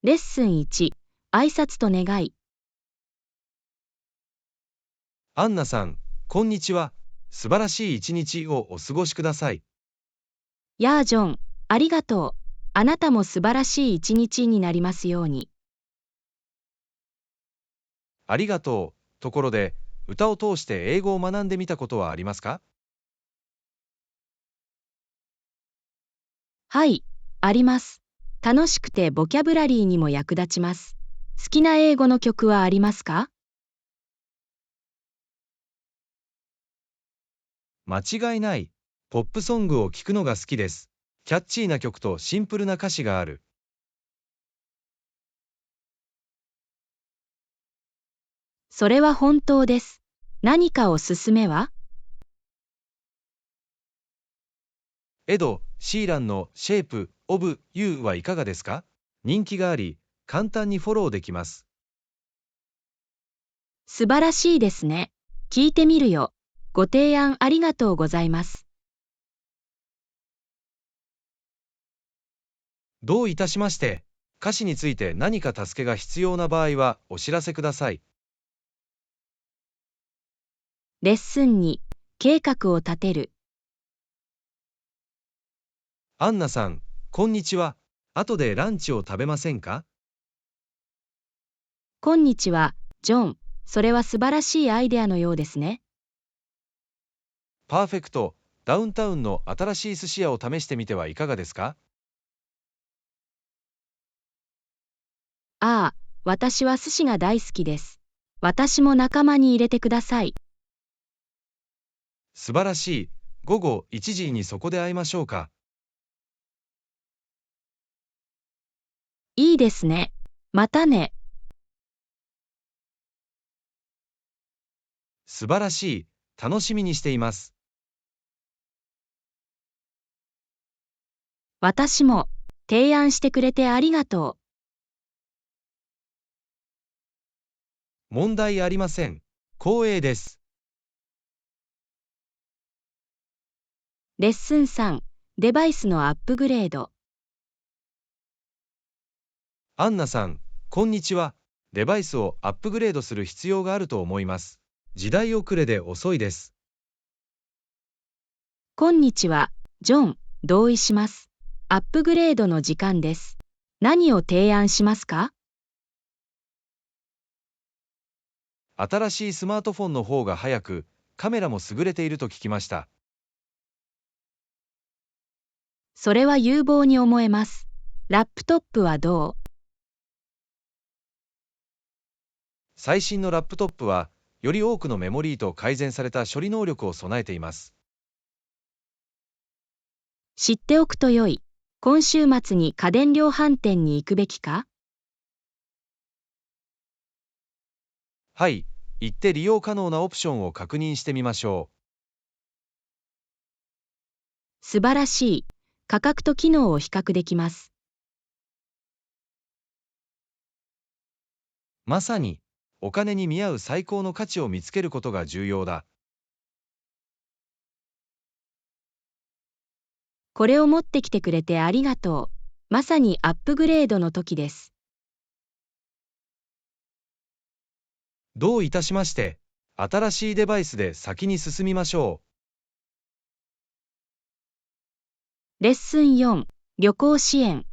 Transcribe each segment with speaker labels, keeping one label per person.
Speaker 1: レッスン1、挨拶と願い。
Speaker 2: アンナさん、こんにちは。素晴らしい一日をお過ごしください。
Speaker 1: やあジョン、ありがとう。あなたも素晴らしい一日になりますように。
Speaker 2: ありがとう。ところで、歌を通して英語を学んでみたことはありますか？
Speaker 1: はい、あります。楽しくてボキャブラリーにも役立ちます。好きな英語の曲はありますか？
Speaker 2: 間違いない。ポップソングを聴くのが好きです。キャッチーな曲とシンプルな歌詞がある。
Speaker 1: それは本当です。何かおすすめは？
Speaker 2: エド・シーランのシェイプ・オブ・ユーはいかがですか？人気があり、簡単にフォローできます。
Speaker 1: 素晴らしいですね。聞いてみるよ。ご提案ありがとうございます。
Speaker 2: どういたしまして。歌詞について何か助けが必要な場合はお知らせください。
Speaker 1: レッスン2、計画を立てる。
Speaker 2: アンナさん、こんにちは。後でランチを食べませんか？
Speaker 1: こんにちは、ジョン。それは素晴らしいアイデアのようですね。
Speaker 2: パーフェクト、ダウンタウンの新しい寿司屋を試してみてはいかがですか？
Speaker 1: ああ、私は寿司が大好きです。私も仲間に入れてください。
Speaker 2: 素晴らしい。午後1時にそこで会いましょうか。
Speaker 1: いいですね。またね。
Speaker 2: 素晴らしい。楽しみにしています。
Speaker 1: 私も。提案してくれてありがと
Speaker 2: 問題ありません。光栄です。
Speaker 1: う。レッスン3、デバイスのアップグレード。
Speaker 2: アンナさん、こんにちは。デバイスをアップグレードする必要があると思います。時代遅れで遅いです。
Speaker 1: こんにちは、ジョン。同意します。アップグレードの時間です。何を提案しますか？
Speaker 2: 新しいスマートフォンの方が早く、カメラも優れていると聞きました。
Speaker 1: それは有望に思えます。ラップトップはどう？
Speaker 2: 最新のラップトップは、より多くのメモリーと改善された処理能力を備えています。
Speaker 1: 知っておくと良い。今週末に家電量販店に行くべきか？
Speaker 2: はい、行って利用可能なオプションを確認してみましょ
Speaker 1: 素晴らしい。価格と機能を比較できます。
Speaker 2: う。まさに、お金に見合う最高の価値を見つけることが重要だ。
Speaker 1: これを持ってきてくれてありがとう。まさにアップグレードの時です。
Speaker 2: どういたしまして。新しいデバイスで先に進みましょ
Speaker 1: レッスン4、旅行支援。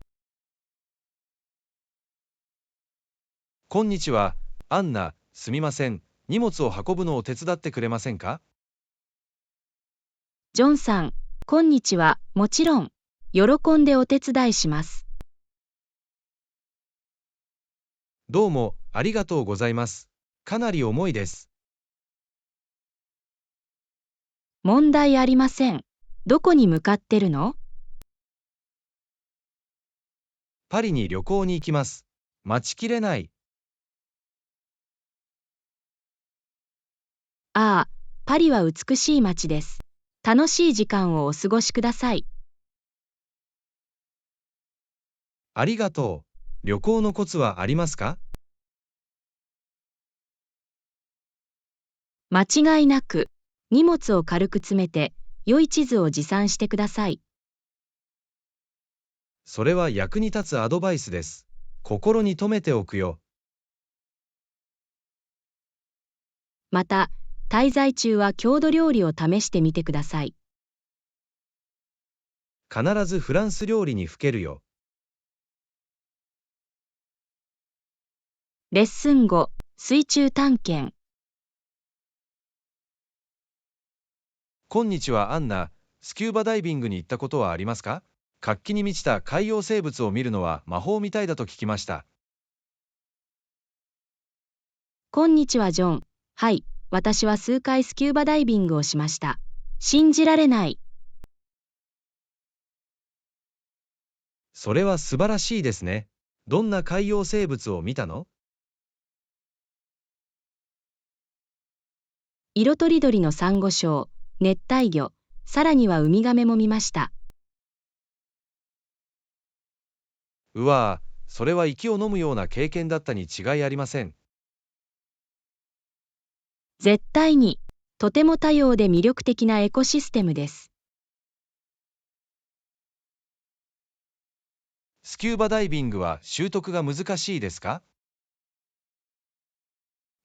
Speaker 2: こんにちは、アンナ、すみません。荷物を運ぶのを手伝ってくれませんか？
Speaker 1: ジョンさん、こんにちは。もちろん。喜んでお手伝いします。
Speaker 2: どうも、ありがとうございます。かなり重いです。
Speaker 1: 問題ありません。どこに向かってるの？
Speaker 2: パリに旅行に行きます。待ちきれない。
Speaker 1: ああ、パリは美しい街です。楽しい時間をお過ごしください。
Speaker 2: ありがとう。旅行のコツはありますか？
Speaker 1: 間違いなく、荷物を軽く詰めて、良い地図を持参してください。
Speaker 2: それは役に立つアドバイスです。心に留めておくよ。
Speaker 1: また、滞在中は郷土料理を試してみてください。
Speaker 2: 必ずフランス料理にふけるよ。
Speaker 1: レッスン5、水中探検。
Speaker 2: こんにちはアンナ、スキューバダイビングに行ったことはありますか？活気に満ちた海洋生物を見るのは魔法みたいだと聞きました。
Speaker 1: こんにちはジョン。はい、私は数回スキューバダイビングをしました。信じられない。
Speaker 2: それは素晴らしいですね。どんな海洋生物を見たの？
Speaker 1: 色とりどりのサンゴ礁、熱帯魚、さらにはウミガメも見ました。
Speaker 2: うわぁ、それは息を飲むような経験だったに違いありません。
Speaker 1: 絶対に、とても多様で魅力的なエコシステムです。
Speaker 2: スキューバダイビングは習得が難しいですか？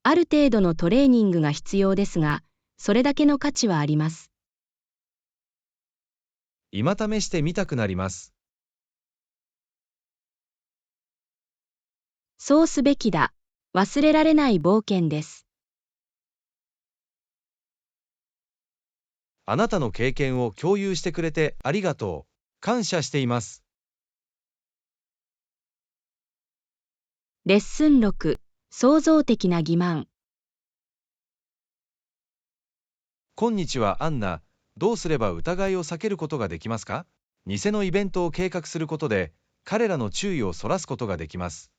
Speaker 1: ある程度のトレーニングが必要ですが、それだけの価値はあります。
Speaker 2: 今試してみたくなります。
Speaker 1: そうすべきだ。忘れられない冒険です。
Speaker 2: あなたの経験を共有してくれてありがとう。感謝しています。
Speaker 1: レッスン6、創造的な欺瞞。
Speaker 2: こんにちはアンナ、どうすれば疑いを避けることができますか？偽のイベントを計画することで、彼らの注意をそらすことができます。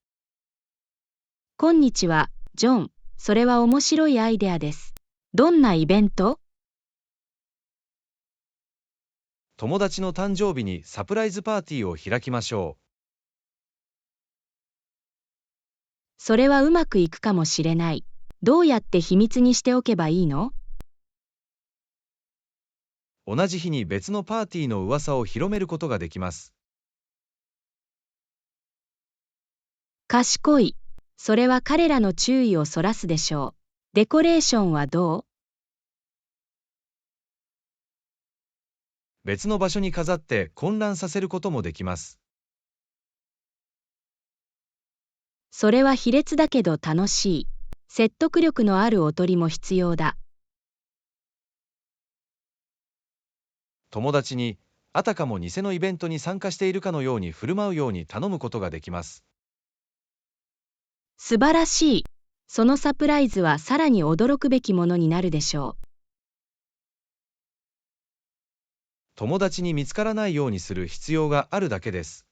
Speaker 1: こんにちは、ジョン。それは面白いアイデアです。どんなイベント？
Speaker 2: 友達の誕生日にサプライズパーティーを開きましょ
Speaker 1: それはうまくいくかもしれない。どうやって秘密にしておけばいいの？
Speaker 2: う。同じ日に別のパーティーの噂を広めることができます。
Speaker 1: 賢い。それは彼らの注意をそらすでしょう。デコレーションはどう？
Speaker 2: 別の場所に飾って混乱させることもできます。
Speaker 1: それは卑劣だけど楽しい。説得力のあるおとりも必要だ。
Speaker 2: 友達に、あたかも偽のイベントに参加しているかのように振る舞うように頼むことができます。
Speaker 1: 素晴らしい。そのサプライズはさらに驚くべきものになるでしょう。
Speaker 2: 友達に見つからないようにする必要があるだけです。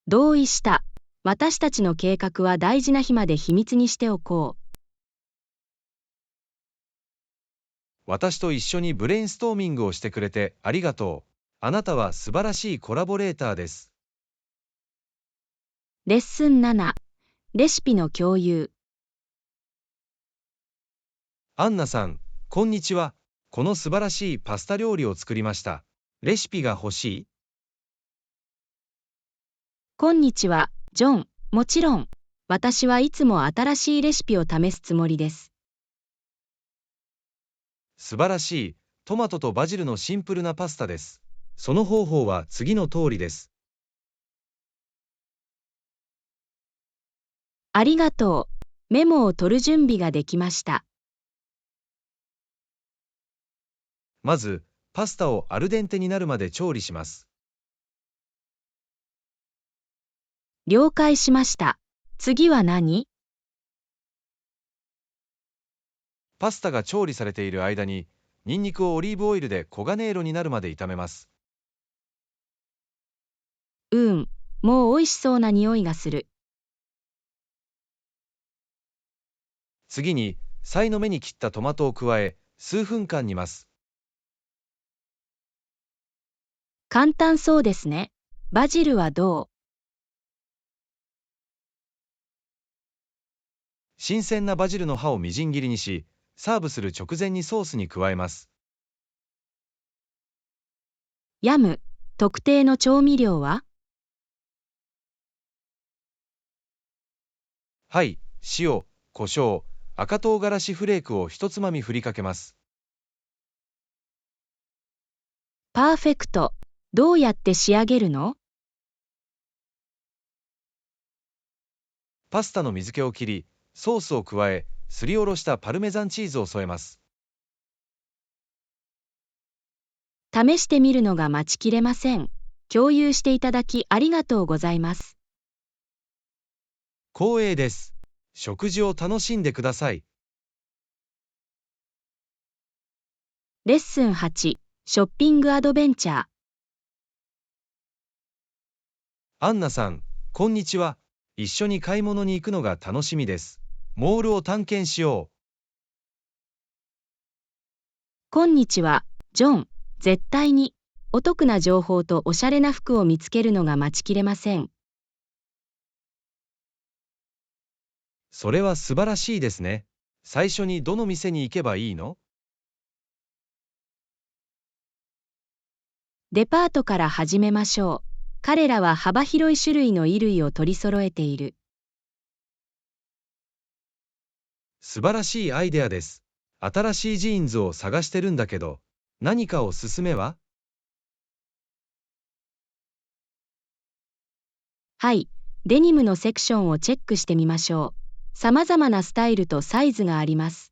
Speaker 1: 同意した。私たちの計画は大事な日まで秘密にしておこう。
Speaker 2: 私と一緒にブレインストーミングをしてくれてありがとう。あなたは素晴らしいコラボレーターです。
Speaker 1: レッスン7、レシピの共有。
Speaker 2: アンナさん、こんにちは。この素晴らしいパスタ料理を作りました。レシピが欲しい？
Speaker 1: こんにちは、ジョン。もちろん。私はいつも新しいレシピを試すつもりです。
Speaker 2: 素晴らしい。トマトとバジルのシンプルなパスタです。その方法は次の通りです。
Speaker 1: ありがとう。メモを取る準備ができました。
Speaker 2: まず、パスタをアルデンテになるまで調理します。
Speaker 1: 了解しました。次は何？
Speaker 2: パスタが調理されている間に、ニンニクをオリーブオイルで黄金色になるまで炒めます。
Speaker 1: もう美味しそうな匂いがする。
Speaker 2: 次に、さいの目に切ったトマトを加え、数分間煮ます。
Speaker 1: 簡単そうですね。バジルはどう？
Speaker 2: 新鮮なバジルの葉をみじん切りにし、サーブする直前にソースに加えます。
Speaker 1: ヤム、特定の調味料は？
Speaker 2: はい、塩、胡椒、赤唐辛子フレークを一つまみ振りかけます。
Speaker 1: パーフェクト。どうやって仕上げるの？
Speaker 2: パスタの水気を切り、ソースを加え、すりおろしたパルメザンチーズを添えます。
Speaker 1: 試してみるのが待ちきれません。共有していただきありがとうございます。
Speaker 2: 光栄です。食事を楽しんでください。
Speaker 1: レッスン8、ショッピングアドベンチャー。
Speaker 2: アンナさん、こんにちは。一緒に買い物に行くのが楽しみです。モールを探検しよう。
Speaker 1: こんにちは、ジョン。絶対に、お得な情報とおしゃれな服を見つけるのが待ちきれません。
Speaker 2: それは素晴らしいですね。最初にどの店に行けばいいの？
Speaker 1: デパートから始めましょう。彼らは幅広い種類の衣類を取り揃えている。
Speaker 2: 素晴らしいアイデアです。新しいジーンズを探してるんだけど、何かおすすめは？
Speaker 1: はい、デニムのセクションをチェックしてみましょう。さまざまなスタイルとサイズがあります。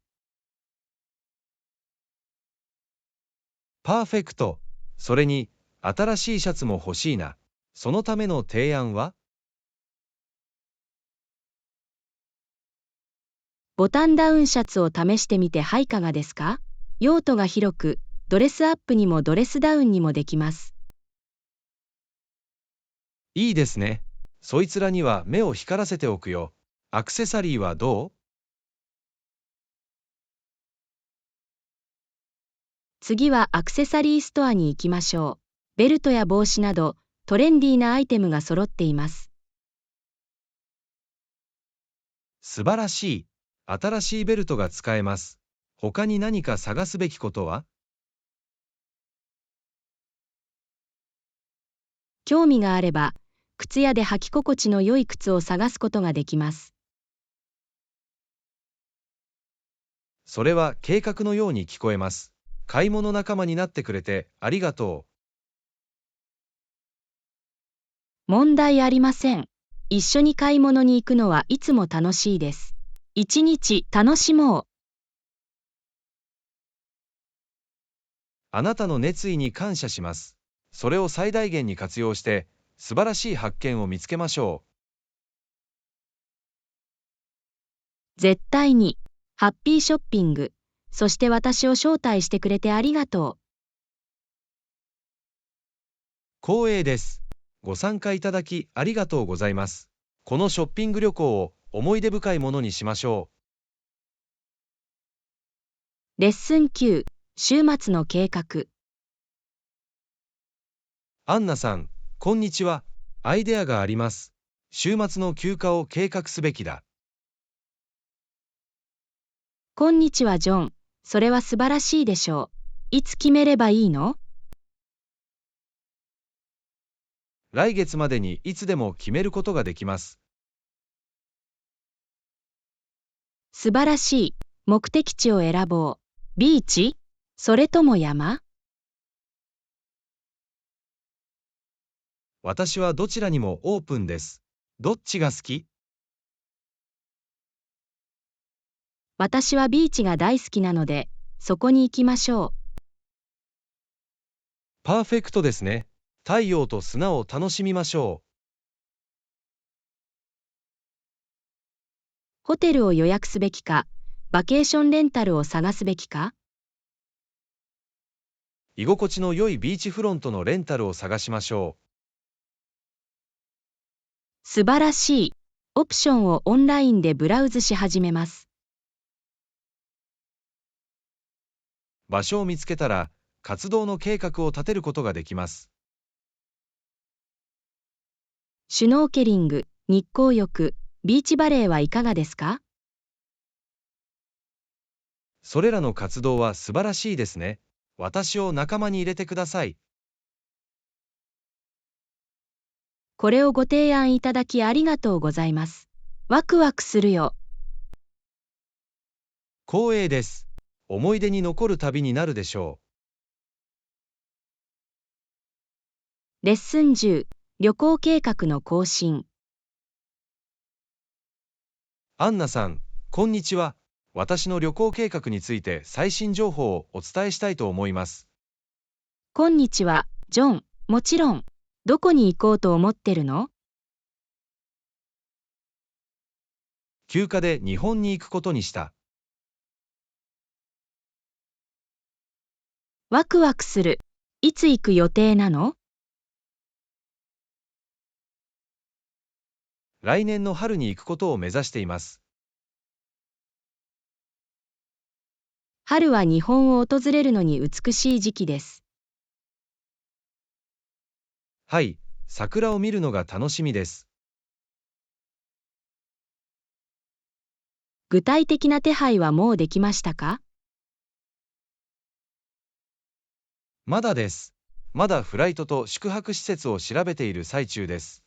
Speaker 2: パーフェクト。それに、新しいシャツも欲しいな。そのための提案は？
Speaker 1: ボタンダウンシャツを試してみてはいかがですか？用途が広く、ドレスアップにもドレスダウンにもできます。
Speaker 2: いいですね。そいつらには目を光らせておくよ。アクセサリーはどう？
Speaker 1: 次はアクセサリーストアに行きましょう。ベルトや帽子など、トレンディーなアイテムが揃っています。
Speaker 2: 素晴らしい。新しいベルトが使えます。他に何か探すべきことは？
Speaker 1: 興味があれば、靴屋で履き心地の良い靴を探すことができます。
Speaker 2: それは計画のように聞こえます。買い物仲間になってくれてありがと
Speaker 1: 問題ありません。一緒に買い物に行くのはいつも楽しいです。一日楽しもう。
Speaker 2: う。あなたの熱意に感謝します。それを最大限に活用して、素晴らしい発見を見つけましょ
Speaker 1: 絶対に。ハッピーショッピング。そして私を招待してくれてありがとう。
Speaker 2: う。光栄です。ご参加いただきありがとうございます。このショッピング旅行を思い出深いものにしましょ
Speaker 1: レッスン9、週末の計画。
Speaker 2: う。アンナさん、こんにちは。アイデアがあります。週末の休暇を計画すべきだ。
Speaker 1: こんにちはジョン。それは素晴らしいでしょう。いつ決めればいいの？
Speaker 2: 来月までにいつでも決めることができます。
Speaker 1: 素晴らしい。目的地を選ぼう。ビーチ？それとも山？
Speaker 2: 私はどちらにもオープンです。どっちが好き？
Speaker 1: 私はビーチが大好きなので、そこに行きましょう。
Speaker 2: パーフェクトですね。太陽と砂を楽しみましょ
Speaker 1: ホテルを予約すべきか、バケーションレンタルを探すべきか？
Speaker 2: う。居心地の良いビーチフロントのレンタルを探しましょ
Speaker 1: 素晴らしい。オプションをオンラインでブラウズし始めます。
Speaker 2: う。場所を見つけたら、活動の計画を立てることができます。
Speaker 1: シュノーケリング、日光浴、ビーチバレーはいかがですか？
Speaker 2: それらの活動は素晴らしいですね。私を仲間に入れてください。
Speaker 1: これをご提案いただきありがとうございます。ワクワクするよ。
Speaker 2: 光栄です。思い出に残る旅になるでしょ
Speaker 1: レッスン10、旅行計画の更新。
Speaker 2: アンナさん、こんにちは。私の旅行計画について最新情報をお伝えしたいと思います。
Speaker 1: こんにちは、ジョン。もちろん。どこに行こうと思ってるの？
Speaker 2: 休暇で日本に行くことにした。
Speaker 1: ワクワクする。いつ行く予定なの？
Speaker 2: 来年の春に行くことを目指しています。
Speaker 1: 春は日本を訪れるのに美しい時期です。
Speaker 2: はい、桜を見るのが楽しみです。
Speaker 1: 具体的な手配はもうできましたか？
Speaker 2: まだです。まだフライトと宿泊施設を調べている最中です。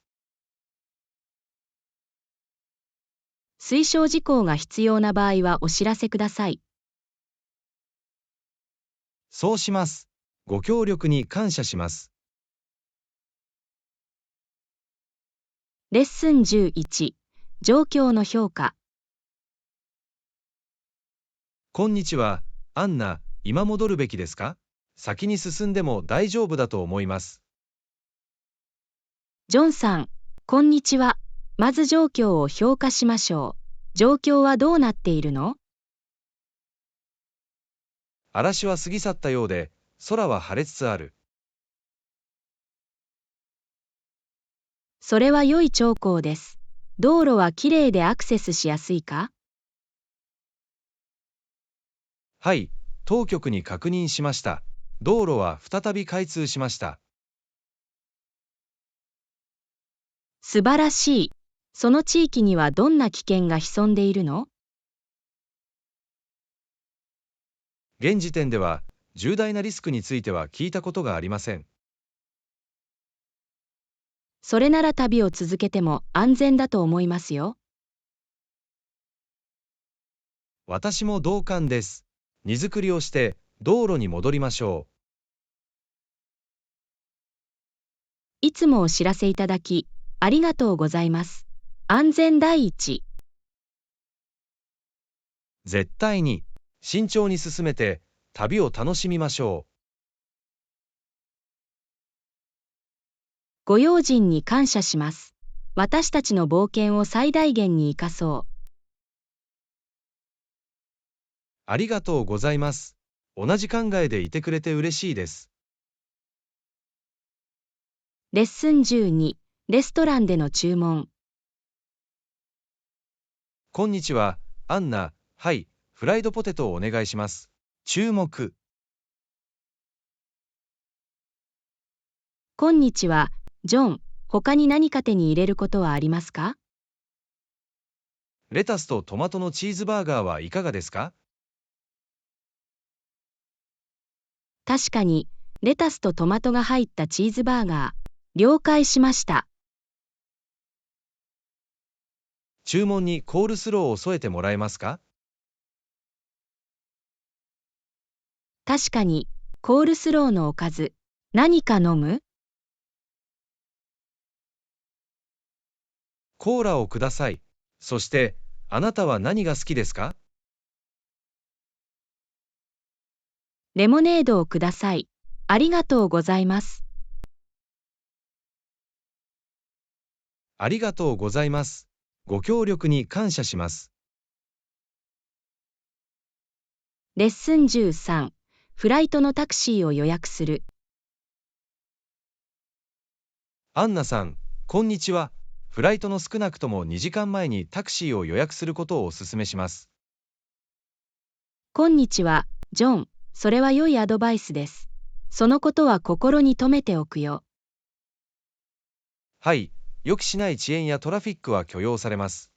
Speaker 1: 推奨事項が必要な場合はお知らせください。
Speaker 2: そうします。ご協力に感謝します。
Speaker 1: レッスン11、状況の評価。
Speaker 2: こんにちは、アンナ、今戻るべきですか？先に進んでも大丈夫だと思います。
Speaker 1: ジョンさん、こんにちは。まず状況を評価しましょう。状況はどうなっているの？
Speaker 2: 嵐は過ぎ去ったようで、空は晴れつつある。
Speaker 1: それは良い兆候です。道路はきれいでアクセスしやすいか？
Speaker 2: はい、当局に確認しました。道路は再び開通しました。
Speaker 1: 素晴らしい。その地域にはどんな危険が潜んでいるの？
Speaker 2: 現時点では、重大なリスクについては聞いたことがありません。
Speaker 1: それなら旅を続けても安全だと思いますよ。
Speaker 2: 私も同感です。荷造りをして道路に戻りましょう。
Speaker 1: いつもお知らせいただき、ありがとうございます。安全第一。
Speaker 2: 絶対に慎重に進めて旅を楽しみましょう。
Speaker 1: ご用心に感謝します。私たちの冒険を最大限に生かそう。
Speaker 2: ありがとうございます。同じ考えでいてくれて嬉しいです。
Speaker 1: レッスン12、レストランでの注文。
Speaker 2: こんにちは、アンナ。はい、フライドポテトをお願いします。注目。
Speaker 1: こんにちは、ジョン。他に何か手に入れることはありますか？
Speaker 2: レタスとトマトのチーズバーガーはいかがですか？
Speaker 1: 確かに、レタスとトマトが入ったチーズバーガー。了解しました。
Speaker 2: 注文にコールスローを添えてもらえますか？
Speaker 1: 確かに、コールスローのおかず。何か飲む？
Speaker 2: コーラをください。そして、あなたは何が好きですか？
Speaker 1: レモネードをください。ありがとうございます。
Speaker 2: ありがとうございます。ご協力に感謝します。
Speaker 1: レッスン13、フライトのタクシーを予約する。
Speaker 2: アンナさん、こんにちは。フライトの少なくとも2時間前にタクシーを予約することをお勧めします。
Speaker 1: こんにちは、ジョン。それは良いアドバイスです。そのことは心に留めておくよ。
Speaker 2: はい、予期しない遅延やトラフィックは許容されます。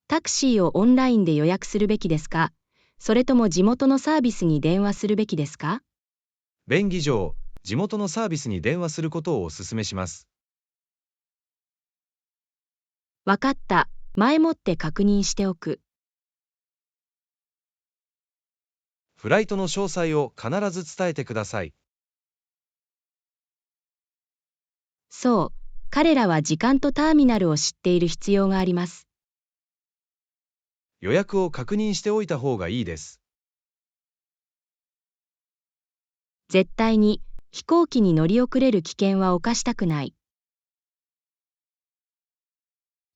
Speaker 1: タクシーをオンラインで予約するべきですか？それとも地元のサービスに電話するべきですか？
Speaker 2: 便宜上、地元のサービスに電話することをお勧めします。
Speaker 1: わかった。前もって確認しておく。
Speaker 2: フライトの詳細を必ず伝えてください。
Speaker 1: そう、彼らは時間とターミナルを知っている必要があります。
Speaker 2: 予約を確認しておいた方がいいです。
Speaker 1: 絶対に、飛行機に乗り遅れる危険は冒したくない。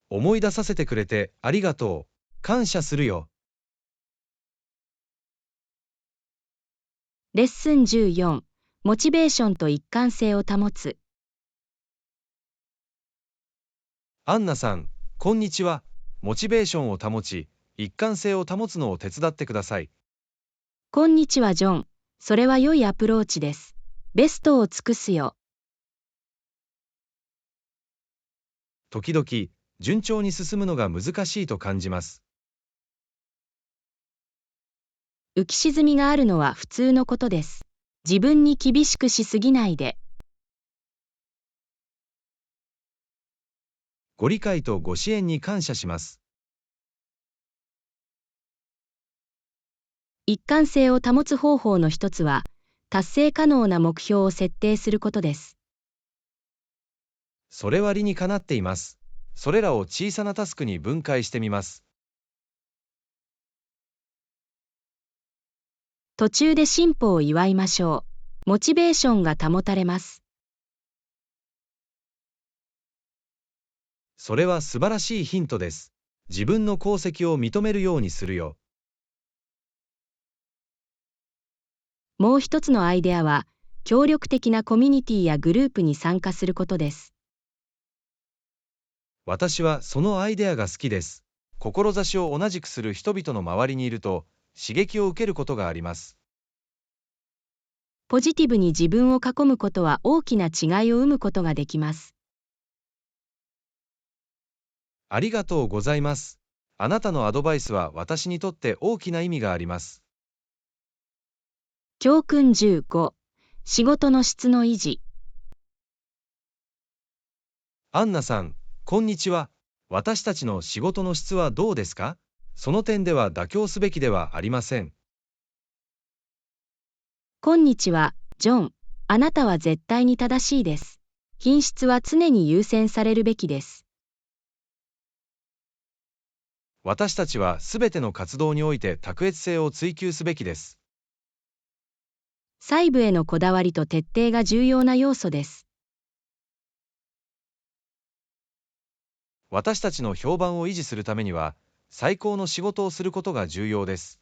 Speaker 2: 思い出させてくれてありがとう。感謝するよ。
Speaker 1: レッスン14、モチベーションと一貫性を保つ。
Speaker 2: アンナさん、こんにちは。モチベーションを保ち、一貫性を保つのを手伝ってください。
Speaker 1: こんにちはジョン。それは良いアプローチです。ベストを尽くすよ。
Speaker 2: 時々、順調に進むのが難しいと感じます。
Speaker 1: 浮き沈みがあるのは普通のことです。自分に厳しくしすぎないで。
Speaker 2: ご理解とご支援に感謝します。
Speaker 1: 一貫性を保つ方法の一つは、達成可能な目標を設定することです。
Speaker 2: それは理にかなっています。それらを小さなタスクに分解してみます。
Speaker 1: 途中で進歩を祝いましょう。モチベーションが保たれます。
Speaker 2: それは素晴らしいヒントです。自分の功績を認めるようにするよ。
Speaker 1: もう一つのアイデアは、協力的なコミュニティやグループに参加することです。
Speaker 2: 私はそのアイデアが好きです。志を同じくする人々の周りにいると、刺激を受けることがあります。
Speaker 1: ポジティブに自分を囲むことは大きな違いを生むことができます。
Speaker 2: ありがとうございます。あなたのアドバイスは私にとって大きな意味があります。
Speaker 1: 教訓15、仕事の質の維持。
Speaker 2: アンナさん、こんにちは。私たちの仕事の質はどうですか？その点では妥協すべきではありません。
Speaker 1: こんにちは、ジョン。あなたは絶対に正しいです。品質は常に優先されるべきです。
Speaker 2: 私たちはすべての活動において卓越性を追求すべきです。
Speaker 1: 細部へのこだわりと徹底が重要な要素です。
Speaker 2: 私たちの評判を維持するためには、最高の仕事をすることが重要です。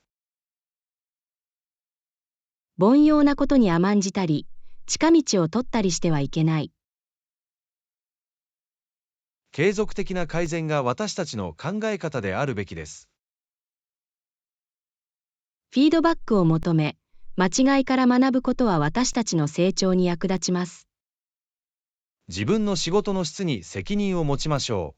Speaker 1: 凡庸なことに甘んじたり、近道を取ったりしてはいけない。
Speaker 2: 継続的な改善が私たちの考え方であるべきです。
Speaker 1: フィードバックを求め、間違いから学ぶことは私たちの成長に役立ちます。
Speaker 2: 自分の仕事の質に責任を持ちましょ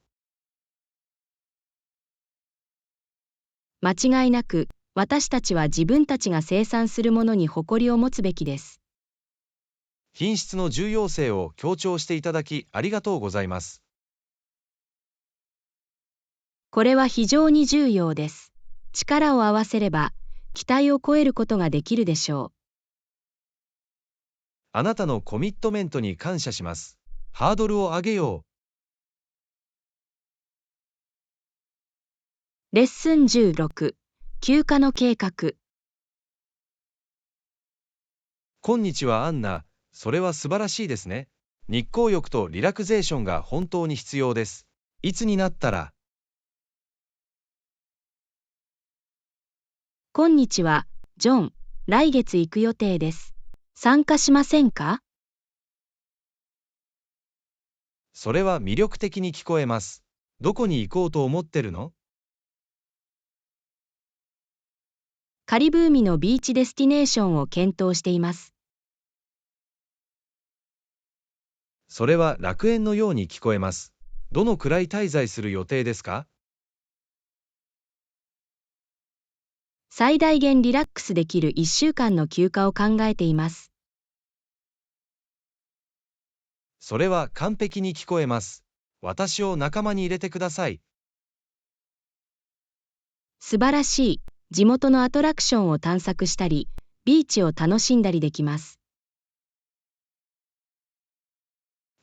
Speaker 1: 間違いなく、私たちは自分たちが生産するものに誇りを持つべきです。
Speaker 2: う。品質の重要性を強調していただきありがとうございます。
Speaker 1: これは非常に重要です。力を合わせれば、期待を超えることができるでしょう。
Speaker 2: あなたのコミットメントに感謝します。ハードルを上げよう。
Speaker 1: レッスン16、休暇の計画。
Speaker 2: こんにちはアンナ。それは素晴らしいですね。日光浴とリラクゼーションが本当に必要です。いつになったら？
Speaker 1: こんにちは、ジョン。来月行く予定です。参加しませんか？
Speaker 2: それは魅力的に聞こえます。どこに行こうと思ってるの？
Speaker 1: カリブ海のビーチデスティネーションを検討しています。
Speaker 2: それは楽園のように聞こえます。どのくらい滞在する予定ですか？
Speaker 1: 最大限リラックスできる1週間の休暇を考えています。
Speaker 2: それは完璧に聞こえます。私を仲間に入れてください。
Speaker 1: 素晴らしい。地元のアトラクションを探索したり、ビーチを楽しんだりできます。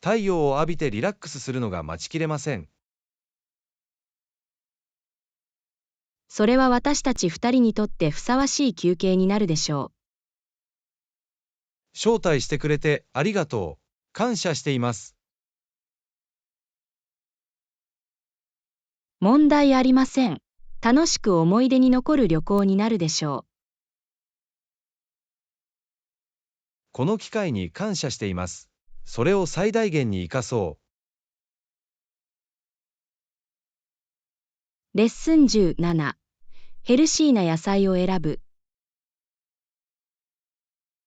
Speaker 2: 太陽を浴びてリラックスするのが待ちきれません。
Speaker 1: それは私たち2人にとってふさわしい休憩になるでしょ
Speaker 2: 招待してくれてありがとう。感謝しています。
Speaker 1: う。問題ありません。楽しく思い出に残る旅行になるでしょ
Speaker 2: この機会に感謝しています。それを最大限に生かそう。
Speaker 1: レッスン17。ヘルシーな野菜を選ぶ。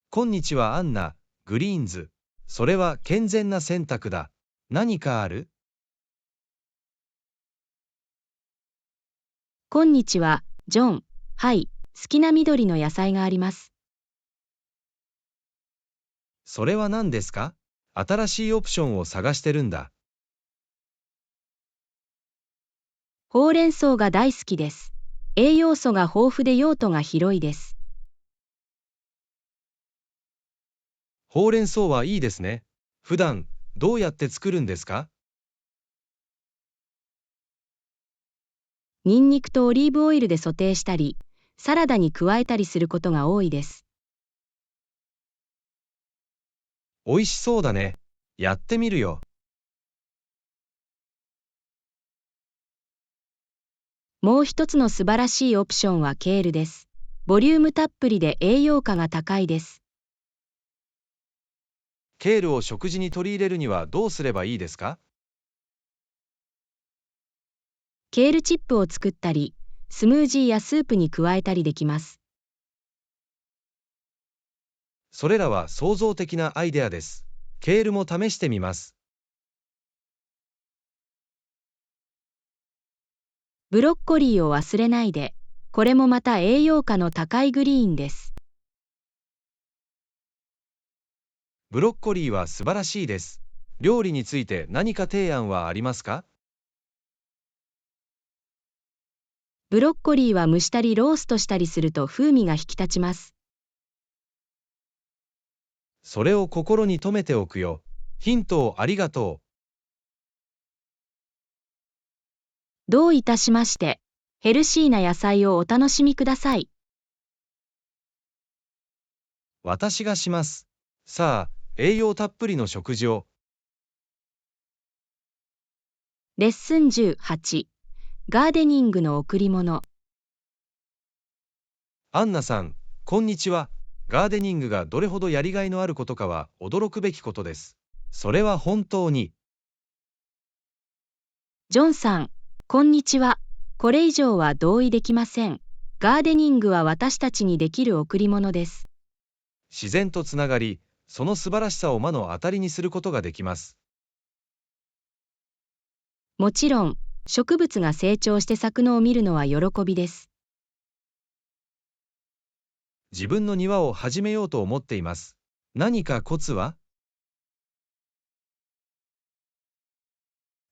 Speaker 2: こんにちはアンナ、グリーンズ。それは健全な選択だ。何かある？
Speaker 1: こんにちは、ジョン。はい、好きな緑の野菜があります。
Speaker 2: それは何ですか？新しいオプションを探してるんだ。
Speaker 1: ほうれん草が大好きです。栄養素が豊富で用途が広いです。
Speaker 2: ほうれん草はいいですね。普段、どうやって作るんですか？
Speaker 1: ニンニクとオリーブオイルでソテーしたり、サラダに加えたりすることが多いです。
Speaker 2: 美味しそうだね。やってみるよ。
Speaker 1: もう一つの素晴らしいオプションはケールです。ボリュームたっぷりで栄養価が高いです。
Speaker 2: ケールを食事に取り入れるにはどうすればいいですか？
Speaker 1: ケールチップを作ったり、スムージーやスープに加えたりできます。
Speaker 2: それらは創造的なアイデアです。ケールも試してみます。
Speaker 1: ブロッコリーを忘れないで。これもまた栄養価の高いグリーンです。
Speaker 2: ブロッコリーは素晴らしいです。料理について何か提案はありますか？
Speaker 1: ブロッコリーは蒸したりローストしたりすると風味が引き立ちます。
Speaker 2: それを心に留めておくよ。ヒントをありがと
Speaker 1: どういたしまして。ヘルシーな野菜をお楽しみください。
Speaker 2: う。私がします。さあ、栄養たっぷりの食事を。
Speaker 1: レッスン18。ガーデニングの贈り物。
Speaker 2: アンナさん、こんにちは。ガーデニングがどれほどやりがいのあることかは驚くべきことです。それは本当に。
Speaker 1: ジョンさん、こんにちは。これ以上は同意できません。ガーデニングは私たちにできる贈り物です。
Speaker 2: 自然とつながり、その素晴らしさを目の当たりにすることができます。
Speaker 1: もちろん、植物が成長して咲くのを見るのは喜びです。
Speaker 2: 自分の庭を始めようと思っています。何かコツは？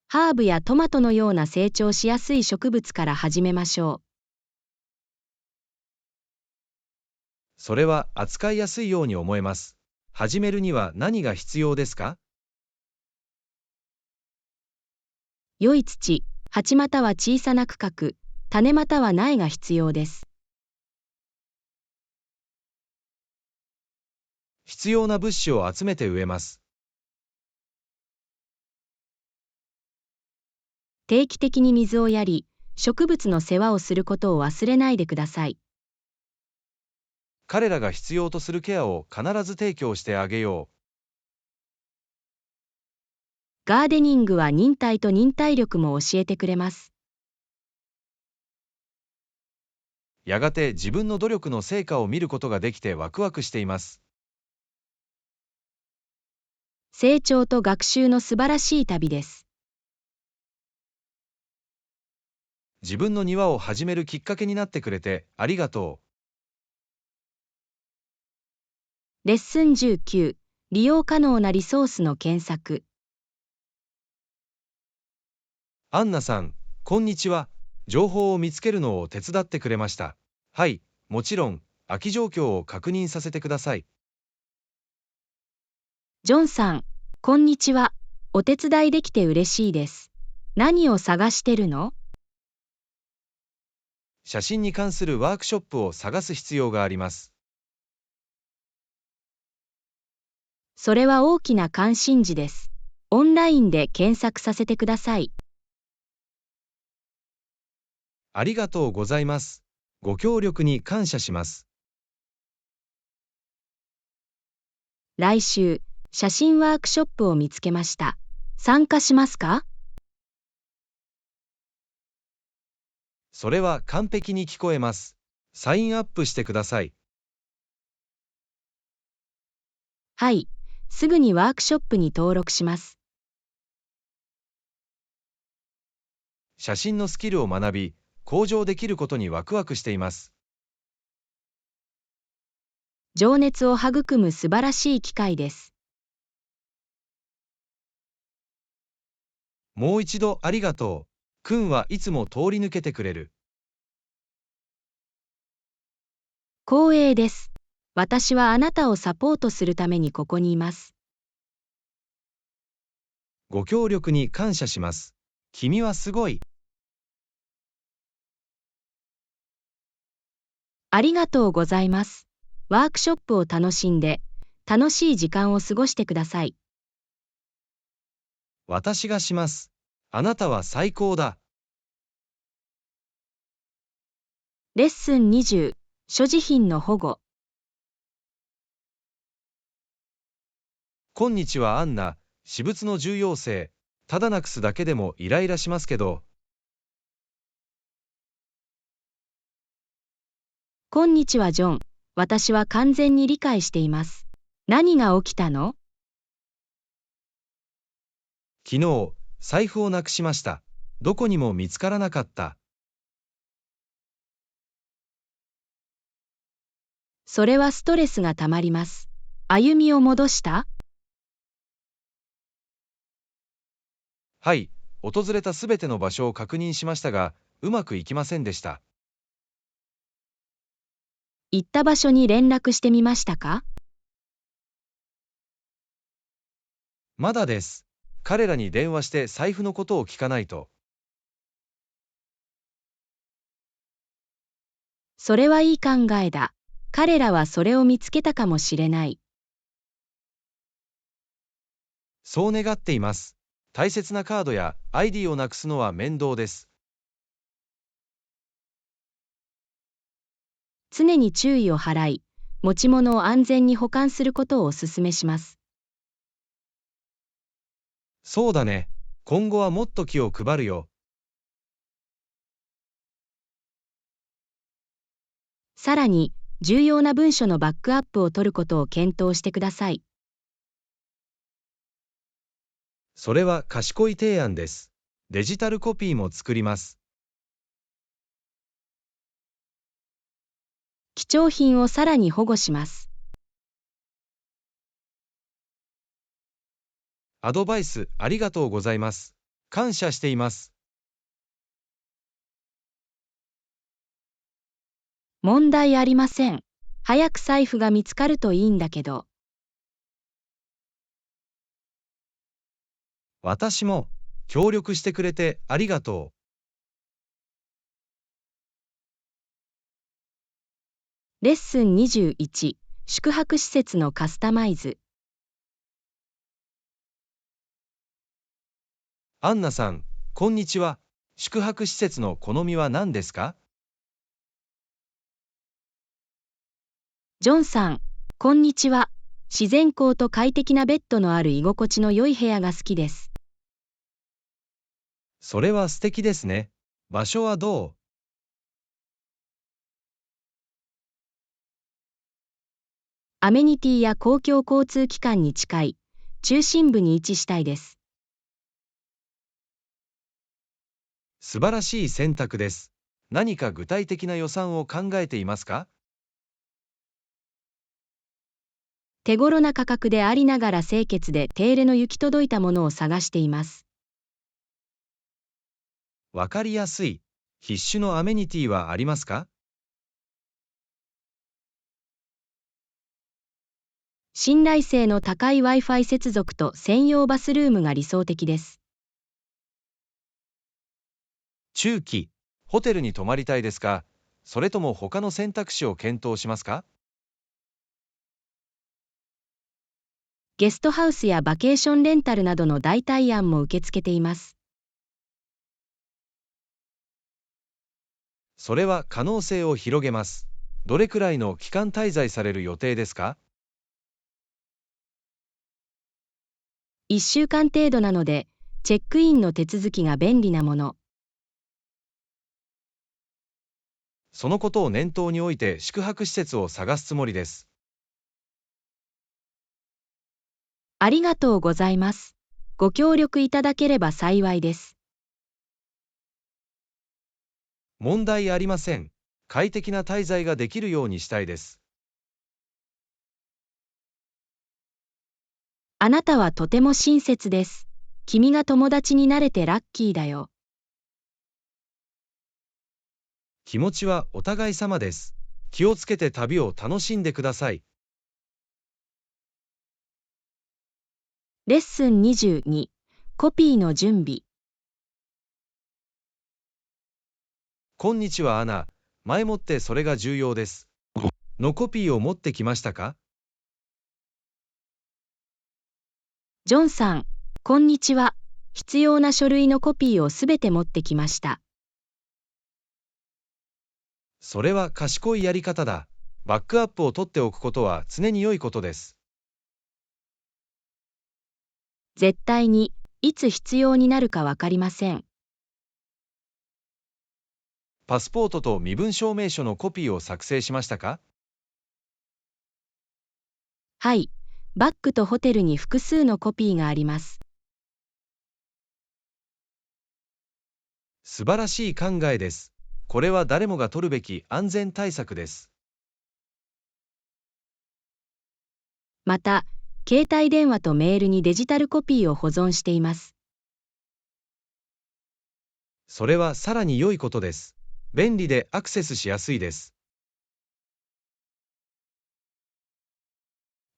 Speaker 1: ハーブやトマトのような成長しやすい植物から始めましょう。
Speaker 2: それは扱いやすいように思えます。始めるには何が必要ですか？
Speaker 1: 良い土、鉢または小さな区画、種または苗が必要です。
Speaker 2: 必要な物資を集めて植えます。
Speaker 1: 定期的に水をやり、植物の世話をすることを忘れないでください。
Speaker 2: 彼らが必要とするケアを必ず提供してあげよ
Speaker 1: ガーデニングは忍耐と忍耐力も教えてくれます。
Speaker 2: う。やがて自分の努力の成果を見ることができてワクワクしています。
Speaker 1: 成長と学習の素晴らしい旅です。
Speaker 2: 自分の庭を始めるきっかけになってくれてありがとう。
Speaker 1: レッスン19。利用可能なリソースの検索。
Speaker 2: アンナさん、こんにちは。情報を見つけるのを手伝ってくれました。はい、もちろん、空き状況を確認させてください。
Speaker 1: ジョンさん、こんにちは。お手伝いできて嬉しいです。何を探してるの？
Speaker 2: 写真に関するワークショップを探す必要があります。
Speaker 1: それは大きな関心事です。オンラインで検索させてください。
Speaker 2: ありがとうございます。ご協力に感謝します。
Speaker 1: 来週、写真ワークショップを見つけました。参加しますか？
Speaker 2: それは完璧に聞こえます。サインアップしてください。
Speaker 1: はい、すぐにワークショップに登録します。
Speaker 2: 写真のスキルを学び、向上できることにワクワクしています。
Speaker 1: 情熱を育む素晴らしい機会です。
Speaker 2: もう一度ありがとう。君はいつも通り抜けてくれる。
Speaker 1: 光栄です。私はあなたをサポートするためにここにいます。
Speaker 2: ご協力に感謝します。君はすごい。
Speaker 1: ありがとうございます。ワークショップを楽しんで、楽しい時間を過ごしてください。
Speaker 2: 私がします。あなたは最高だ。
Speaker 1: レッスン20、所持品の保護。
Speaker 2: こんにちはアンナ。私物の重要性、ただなくすだけでもイライラしますけど。
Speaker 1: こんにちはジョン。私は完全に理解しています。何が起きたの？
Speaker 2: 昨日、財布をなくしました。どこにも見つからなかった。
Speaker 1: それはストレスがたまります。歩みを戻した？
Speaker 2: はい、訪れたすべての場所を確認しましたが、うまくいきませんでした。
Speaker 1: 行った場所に連絡してみましたか？
Speaker 2: まだです。彼らに電話して財布のことを聞かないと。
Speaker 1: それはいい考えだ。彼らはそれを見つけたかもしれない。
Speaker 2: そう願っています。大切なカードや ID をなくすのは面倒です。
Speaker 1: 常に注意を払い、持ち物を安全に保管することをお勧めします。
Speaker 2: そうだね。今後はもっと気を配るよ。
Speaker 1: さらに、重要な文書のバックアップを取ることを検討してください。
Speaker 2: それは賢い提案です。デジタルコピーも作ります。
Speaker 1: 貴重品をさらに保護します。
Speaker 2: アドバイスありがとうございます。感謝しています。
Speaker 1: 問題ありません。早く財布が見つかるといいんだけど。
Speaker 2: 私も協力してくれてありがと
Speaker 1: レッスン21、宿泊施設のカスタマイズ。
Speaker 2: う。アンナさん、こんにちは。宿泊施設の好みは何ですか？
Speaker 1: ジョンさん、こんにちは。自然光と快適なベッドのある居心地の良い部屋が好きです。
Speaker 2: それは素敵ですね。場所はどう？
Speaker 1: アメニティや公共交通機関に近い、中心部に位置したいです。
Speaker 2: 素晴らしい選択です。何か具体的な予算を考えていますか？
Speaker 1: 手頃な価格でありながら清潔で手入れの行き届いたものを探しています。
Speaker 2: わかりやすい、必須のアメニティはありますか？
Speaker 1: 信頼性の高い Wi-Fi 接続と専用バスルームが理想的です。
Speaker 2: 中期、ホテルに泊まりたいですか？それとも他の選択肢を検討しますか？
Speaker 1: ゲストハウスやバケーションレンタルなどの代替案も受け付けています。
Speaker 2: それは可能性を広げます。どれくらいの期間滞在される予定ですか？1
Speaker 1: 週間程度なので、チェックインの手続きが便利なもの。
Speaker 2: そのことを念頭において宿泊施設を探すつもりです。
Speaker 1: ありがとうございます。ご協力いただければ幸いです。
Speaker 2: 問題ありません。快適な滞在ができるようにしたいです。
Speaker 1: あなたはとても親切です。君が友達になれてラッキーだよ。
Speaker 2: 気持ちはお互い様です。気をつけて旅を楽しんでください。
Speaker 1: レッスン22、コピーの準備。
Speaker 2: こんにちはアナ。前もってそれが重要です。のコピーを持ってきましたか？
Speaker 1: ジョンさん、こんにちは。必要な書類のコピーをすべて持ってきました。
Speaker 2: それは賢いやり方だ。バックアップを取っておくことは常に良いことです。
Speaker 1: 絶対に、いつ必要になるかわかりません。
Speaker 2: パスポートと身分証明書のコピーを作成しましたか？
Speaker 1: はい、バッグとホテルに複数のコピーがあります。
Speaker 2: 素晴らしい考えです。これは誰もが取るべき安全対策です。
Speaker 1: また、携帯電話とメールにデジタルコピーを保存しています。
Speaker 2: それはさらに良いことです。便利でアクセスしやすいです。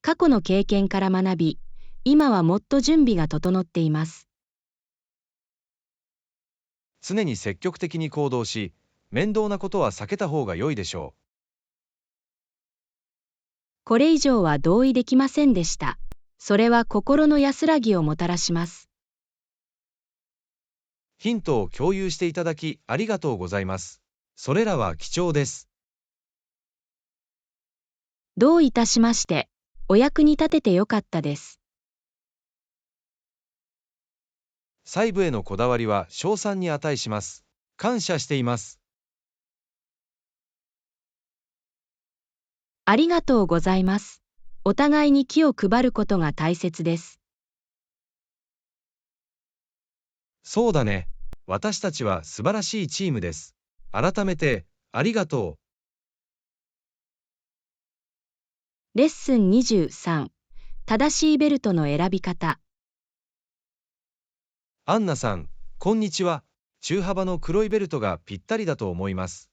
Speaker 1: 過去の経験から学び、今はもっと準備が整っています。
Speaker 2: 常に積極的に行動し、面倒なことは避けた方が良いでしょう。
Speaker 1: これ以上は同意できませんでした。それは心の安らぎをもたらします。
Speaker 2: ヒントを共有していただきありがとうございます。それらは貴重です。
Speaker 1: どういたしまして、お役に立ててよかったです。
Speaker 2: 細部へのこだわりは称賛に値します。感謝しています。
Speaker 1: ありがとうございます。お互いに気を配ることが大切です。
Speaker 2: そうだね。私たちは素晴らしいチームです。改めて、ありがとう。
Speaker 1: レッスン23、正しいベルトの選び方。
Speaker 2: アンナさん、こんにちは。中幅の黒いベルトがぴったりだと思います。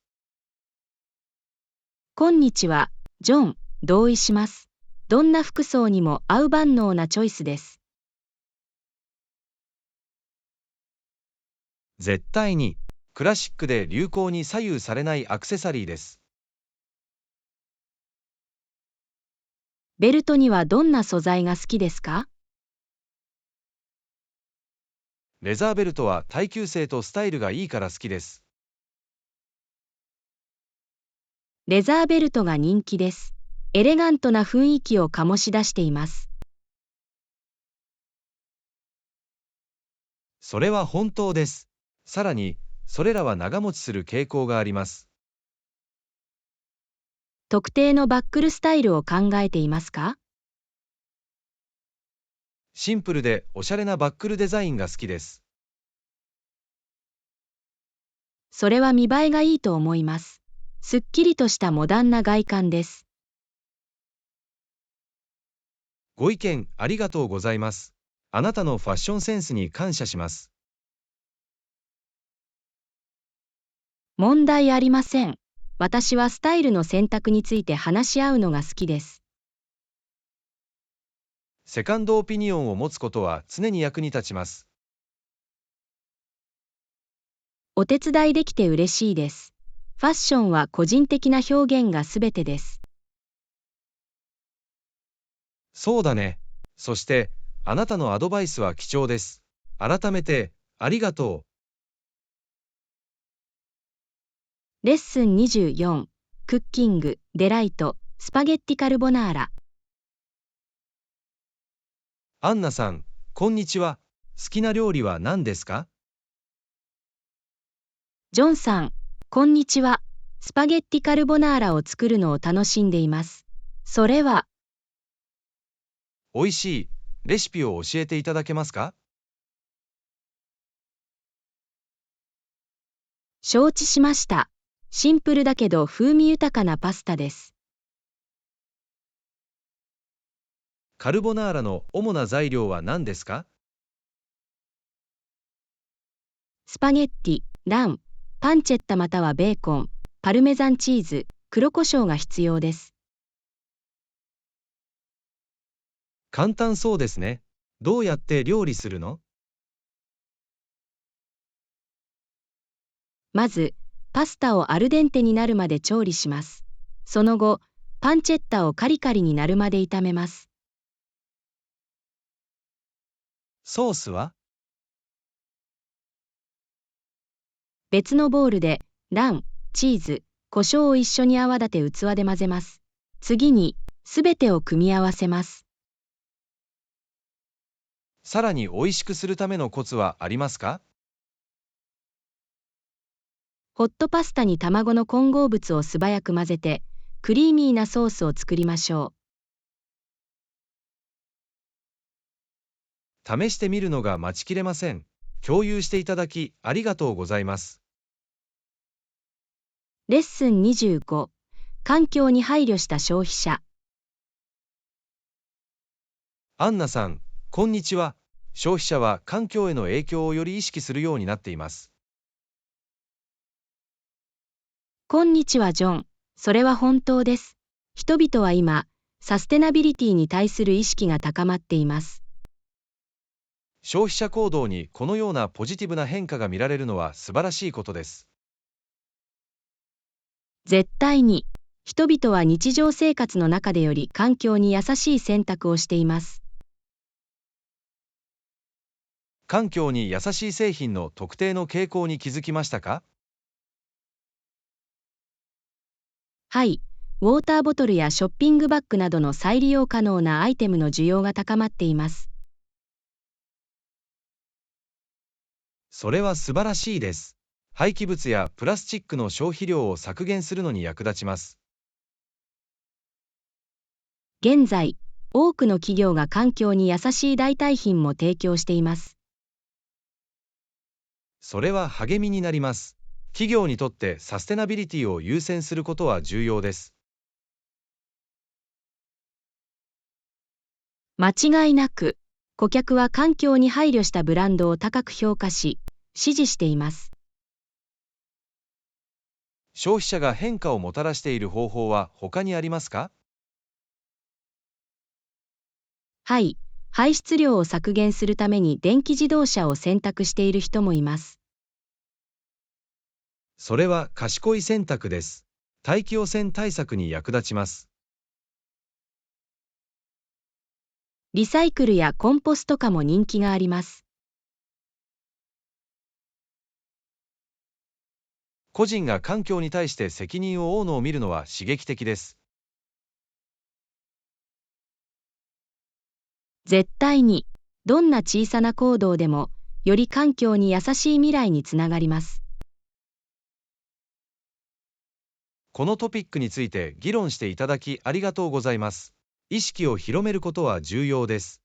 Speaker 1: こんにちは、ジョン、同意します。どんな服装にも合う万能なチョイスです。
Speaker 2: 絶対に、クラシックで流行に左右されないアクセサリーです。
Speaker 1: ベルトにはどんな素材が好きですか？
Speaker 2: レザーベルトは耐久性とスタイルがいいから好きです。
Speaker 1: レザーベルトが人気です。エレガントな雰囲気を醸し出しています。
Speaker 2: それは本当です。さらに、それらは長持ちする傾向があります。
Speaker 1: 特定のバックルスタイルを考えていますか？
Speaker 2: シンプルでおしゃれなバックルデザインが好きです。
Speaker 1: それは見栄えがいいと思います。すっきりとしたモダンな外観です。
Speaker 2: ご意見ありがとうございます。あなたのファッションセンスに感謝します。
Speaker 1: 問題ありません。私はスタイルの選択について話し合うのが好きです。
Speaker 2: セカンドオピニオンを持つことは常に役に立ちます。
Speaker 1: お手伝いできて嬉しいです。ファッションは個人的な表現がすべてです。
Speaker 2: そうだね。そして、あなたのアドバイスは貴重です。改めて、ありがとう。
Speaker 1: レッスン24、クッキング、デライト、スパゲッティカルボナーラ。
Speaker 2: アンナさん、こんにちは。好きな料理は何ですか？
Speaker 1: ジョンさん、こんにちは。スパゲッティカルボナーラを作るのを楽しんでいます。それは、
Speaker 2: 美味しい。レシピを教えていただけますか？
Speaker 1: 承知しました。シンプルだけど風味豊かなパスタです。
Speaker 2: カルボナーラの主な材料は何ですか？
Speaker 1: スパゲッティ、ラン、パンチェッタまたはベーコン、パルメザンチーズ、黒胡椒が必要です。
Speaker 2: 簡単そうですね。どうやって料理するの？
Speaker 1: まず、パスタをアルデンテになるまで調理します。その後、パンチェッタをカリカリになるまで炒めます。
Speaker 2: ソースは？
Speaker 1: 別のボウルで、ラン、チーズ、胡椒を一緒に泡立て器で混ぜます。次に、すべてを組み合わせます。
Speaker 2: さらに美味しくするためのコツはありますか？
Speaker 1: ホットパスタに卵の混合物を素早く混ぜて、クリーミーなソースを作りましょ
Speaker 2: 試してみるのが待ちきれません。共有していただきありがとうございます。
Speaker 1: う。レッスン25、環境に配慮した消費者。
Speaker 2: アンナさん、こんにちは。消費者は環境への影響をより意識するようになっています。
Speaker 1: こんにちはジョン。それは本当です。人々は今、サステナビリティに対する意識が高まっています。
Speaker 2: 消費者行動にこのようなポジティブな変化が見られるのは素晴らしいことです。
Speaker 1: 絶対に、人々は日常生活の中でより環境に優しい選択をしています。
Speaker 2: 環境に優しい製品の特定の傾向に気づきましたか？
Speaker 1: はい、ウォーターボトルやショッピングバッグなどの再利用可能なアイテムの需要が高まっています。
Speaker 2: それは素晴らしいです。廃棄物やプラスチックの消費量を削減するのに役立ちます。
Speaker 1: 現在、多くの企業が環境に優しい代替品も提供しています。
Speaker 2: それは励みになります。企業にとってサステナビリティを優先することは重要です。
Speaker 1: 間違いなく、顧客は環境に配慮したブランドを高く評価し、支持しています。
Speaker 2: 消費者が変化をもたらしている方法は他にありますか？
Speaker 1: はい、排出量を削減するために電気自動車を選択している人もいます。
Speaker 2: それは賢い選択です。大気汚染対策に役立ちます。
Speaker 1: リサイクルやコンポスト化も人気があります。
Speaker 2: 個人が環境に対して責任を負うのを見るのは刺激的です。
Speaker 1: 絶対に、どんな小さな行動でも、より環境に優しい未来につながります。
Speaker 2: このトピックについて議論していただきありがとうございます。意識を広めることは重要です。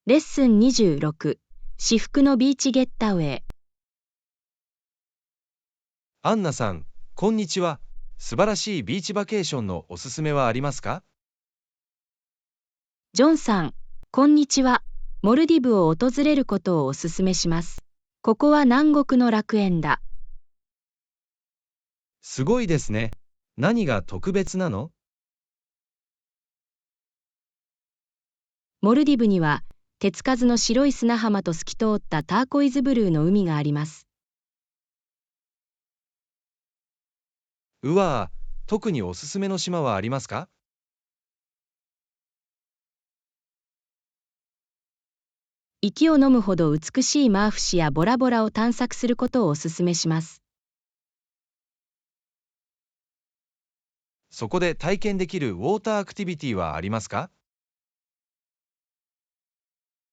Speaker 1: レッスン26、至福のビーチゲッタウェイ。
Speaker 2: アンナさん、こんにちは。素晴らしいビーチバケーションのおすすめはありますか？
Speaker 1: ジョンさん、こんにちは。モルディブを訪れることをお勧めします。ここは南国の楽園だ。
Speaker 2: すごいですね。何が特別なの？
Speaker 1: モルディブには、手つかずの白い砂浜と透き通ったターコイズブルーの海があります。
Speaker 2: うわぁ、特におすすめの島はありますか？
Speaker 1: 息を飲むほど美しいマーフシやボラボラを探索することをお勧めします。
Speaker 2: そこで体験できるウォーターアクティビティはありますか？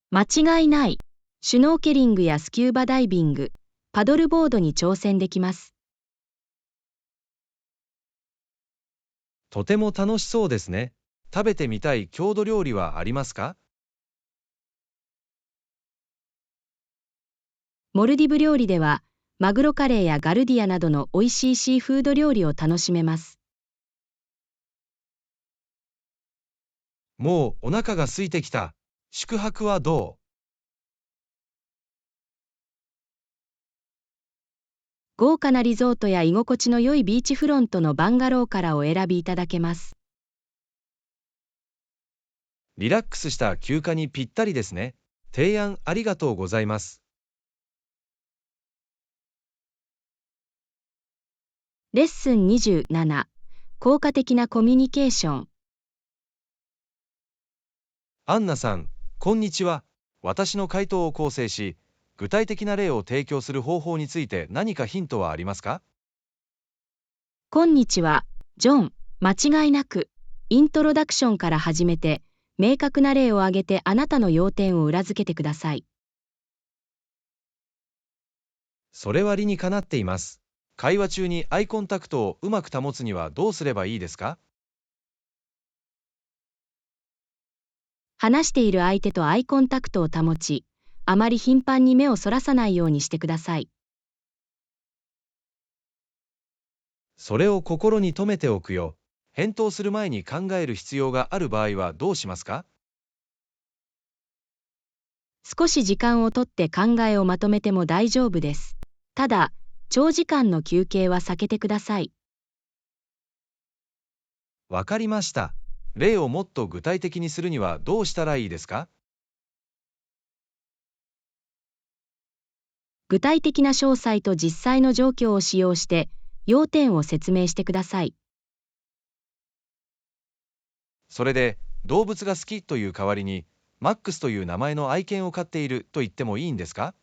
Speaker 1: 間違いない。シュノーケリングやスキューバダイビング、パドルボードに挑戦できます。
Speaker 2: とても楽しそうですね。食べてみたい郷土料理はありますか？
Speaker 1: モルディブ料理では、マグロカレーやガルディアなどの美味しいシーフード料理を楽しめます。
Speaker 2: もうお腹が空いてきた。宿泊はどう？
Speaker 1: 豪華なリゾートや居心地の良いビーチフロントのバンガローからお選びいただけます。
Speaker 2: リラックスした休暇にぴったりですね。提案ありがとうございます。
Speaker 1: レッスン27、効果的なコミュニケーション。
Speaker 2: アンナさん、こんにちは。私の回答を構成し、具体的な例を提供する方法について何かヒントはありますか？
Speaker 1: こんにちは、ジョン。間違いなく、イントロダクションから始めて、明確な例を挙げてあなたの要点を裏付けてください。
Speaker 2: それは理にかなっています。会話中にアイコンタクトをうまく保つにはどうすればいいですか？
Speaker 1: 話している相手とアイコンタクトを保ち、あまり頻繁に目をそらさないようにしてください。
Speaker 2: それを心に留めておくよ。返答する前に考える必要がある場合はどうしますか？
Speaker 1: 少し時間をとって考えをまとめても大丈夫です。ただ、長時間の休憩は避けてください。
Speaker 2: わかりました。例をもっと具体的にするにはどうしたらいいですか？
Speaker 1: 具体的な詳細と実際の状況を使用して、要点を説明してください。
Speaker 2: それで、動物が好きという代わりに、マックスという名前の愛犬を飼っていると言ってもいいんですか？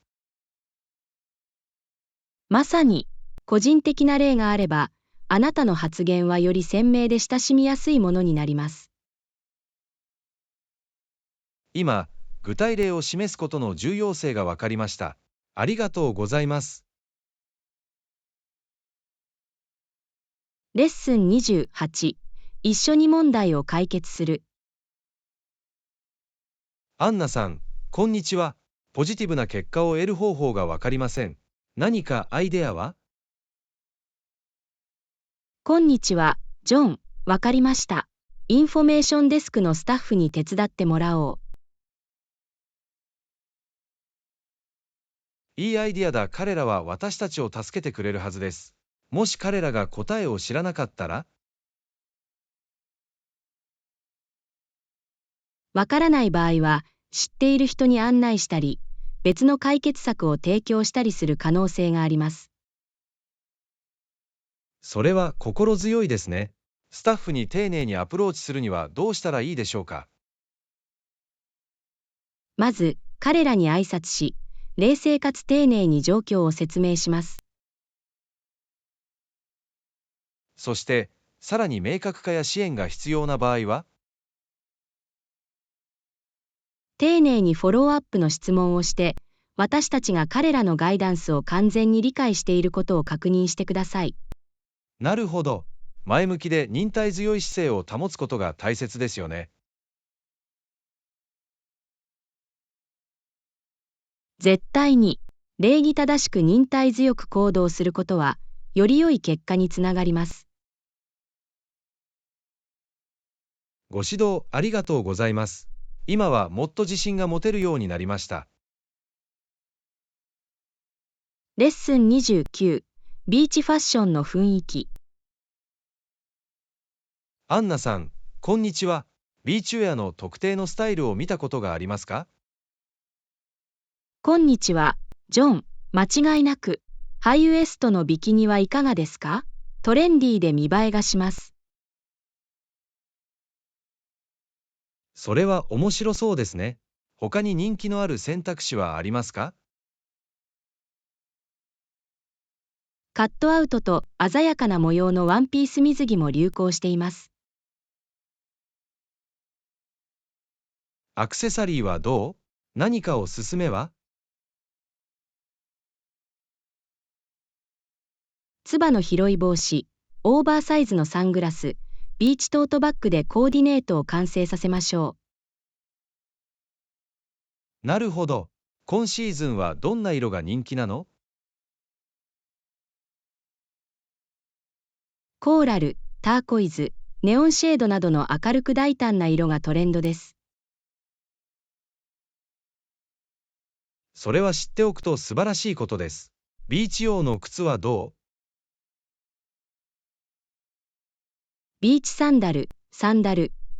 Speaker 1: まさに、個人的な例があれば、あなたの発言はより鮮明で親しみやすいものになります。
Speaker 2: 今、具体例を示すことの重要性が分かりました。ありがとうございます。
Speaker 1: レッスン28、一緒に問題を解決する。
Speaker 2: アンナさん、こんにちは。ポジティブな結果を得る方法が分かりません。何かアイデアは？
Speaker 1: こんにちは、ジョン。わかりました。インフォメーションデスクのスタッフに手伝ってもらおう。
Speaker 2: いいアイディアだ。彼らは私たちを助けてくれるはずです。もし彼らが答えを知らなかったら？
Speaker 1: わからない場合は、知っている人に案内したり、別の解決策を提供したりする可能性があります。
Speaker 2: それは心強いですね。スタッフに丁寧にアプローチするにはどうしたらいいでしょうか？
Speaker 1: まず、彼らに挨拶し、冷静かつ丁寧に状況を説明します。
Speaker 2: そして、さらに明確化や支援が必要な場合は？
Speaker 1: 丁寧にフォローアップの質問をして、私たちが彼らのガイダンスを完全に理解していることを確認してください。
Speaker 2: なるほど。前向きで忍耐強い姿勢を保つことが大切ですよね。
Speaker 1: 絶対に、礼儀正しく忍耐強く行動することは、より良い結果につながります。
Speaker 2: ご指導ありがとうございます。今はもっと自信が持てるようになりました。
Speaker 1: レッスン29、ビーチファッションの雰囲気。
Speaker 2: アンナさん、こんにちは。ビーチウェアの特定のスタイルを見たことがありますか？
Speaker 1: こんにちは、ジョン。間違いなく、ハイウエストのビキニはいかがですか？トレンディーで見栄えがします。
Speaker 2: それは面白そうですね。他に人気のある選択肢はありますか？
Speaker 1: カットアウトと鮮やかな模様のワンピース水着も流行しています。
Speaker 2: アクセサリーはどう？何かおすすめは？
Speaker 1: つばの広い帽子、オーバーサイズのサングラス、ビーチトートバッグでコーディネートを完成させましょう。
Speaker 2: なるほど。今シーズンはどんな色が人気なの？
Speaker 1: コーラル、ターコイズ、ネオンシェードなどの明るく大胆な色がトレンドです。
Speaker 2: それは知っておくと素晴らしいことです。ビーチ用の靴はどう？
Speaker 1: ビーチサンダル、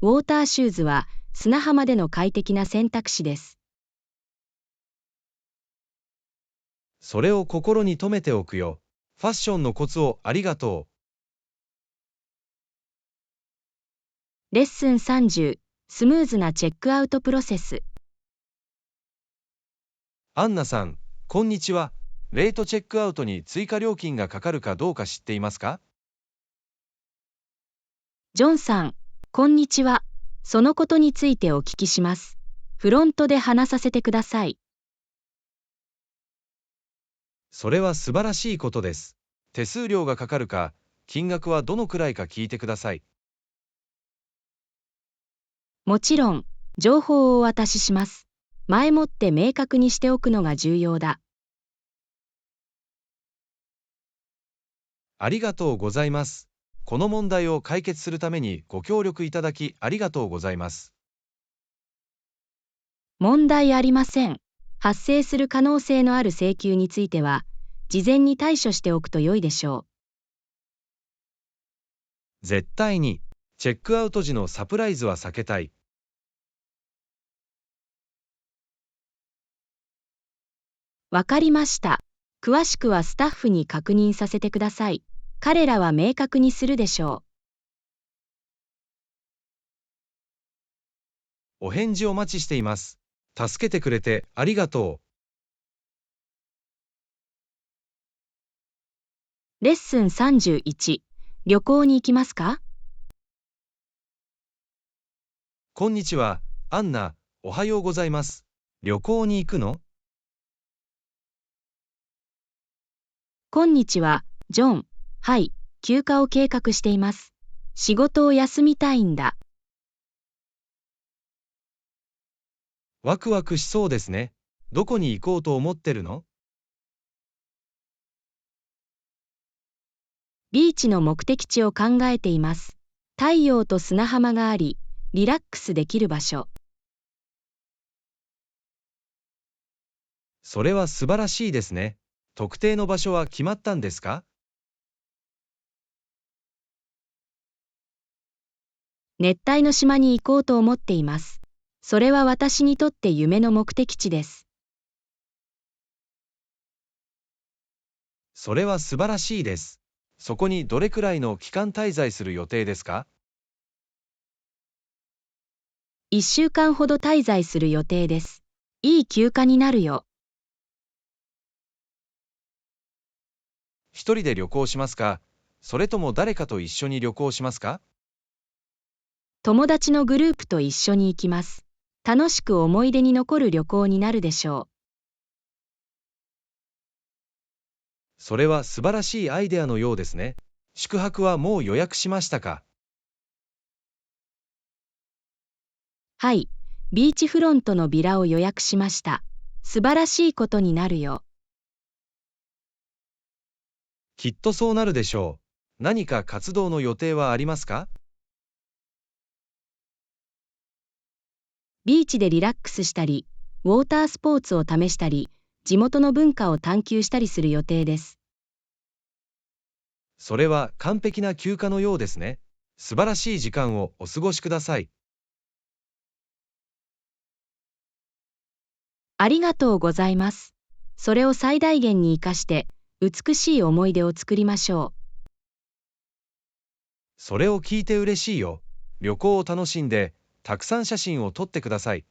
Speaker 1: ウォーターシューズは砂浜での快適な選択肢です。
Speaker 2: それを心に留めておくよ。ファッションのコツをありがと
Speaker 1: レッスン30、スムーズなチェックアウトプロセス。
Speaker 2: アンナさん、こんにちは。レートチェックアウトに追加料金がかかるかどうか知っていますか？
Speaker 1: ジョンさん、こんにちは。そのことについてお聞きします。フロントで話させてください。
Speaker 2: それは素晴らしいことです。手数料がかかるか、金額はどのくらいか聞いてください。
Speaker 1: もちろん、情報をお渡しします。前もって明確にしておくのが重要だ。
Speaker 2: ありがとうございます。この問題を解決するためにご協力いただきありがとうございます。
Speaker 1: 問題ありません。発生する可能性のある請求については、事前に対処しておくと良いでしょ
Speaker 2: 絶対に、チェックアウト時のサプライズは避けたい。
Speaker 1: う。わかりました。詳しくはスタッフに確認させてください。彼らは明確にするでしょ
Speaker 2: お返事お待ちしています。助けてくれてありがと
Speaker 1: う。レッスン31、旅行に行きますか？
Speaker 2: こんにちは、アンナ、おはようございます。旅行に行くの？
Speaker 1: こんにちは、ジョン。はい、休暇を計画しています。仕事を休みたいんだ。
Speaker 2: ワクワクしそうですね。どこに行こうと思ってるの？
Speaker 1: ビーチの目的地を考えています。太陽と砂浜があり、リラックスできる場所。
Speaker 2: それは素晴らしいですね。特定の場所は決まったんですか？
Speaker 1: 熱帯の島に行こうと思っています。それは私にとって夢の目的地です。
Speaker 2: それは素晴らしいです。そこにどれくらいの期間滞在する予定ですか
Speaker 1: 1週間ほど滞在する予定です。いい休暇になるよ。
Speaker 2: 一人で旅行しますか？それとも誰かと一緒に旅行しますか？
Speaker 1: 友達のグループと一緒に行きます。楽しく思い出に残る旅行になるでしょ
Speaker 2: それは素晴らしいアイデアのようですね。宿泊はもう予約しましたか？
Speaker 1: う。はい、ビーチフロントのビラを予約しました。素晴らしいことになるよ。
Speaker 2: きっとそうなるでしょう。何か活動の予定はありますか？
Speaker 1: ビーチでリラックスしたり、ウォータースポーツを試したり、地元の文化を探求したりする予定です。
Speaker 2: それは完璧な休暇のようですね。素晴らしい時間をお過ごしください。
Speaker 1: ありがとうございます。それを最大限に活かして、美しい思い出を作りましょう。
Speaker 2: それを聞いて嬉しいよ。旅行を楽しんで、たくさん写真を撮ってください。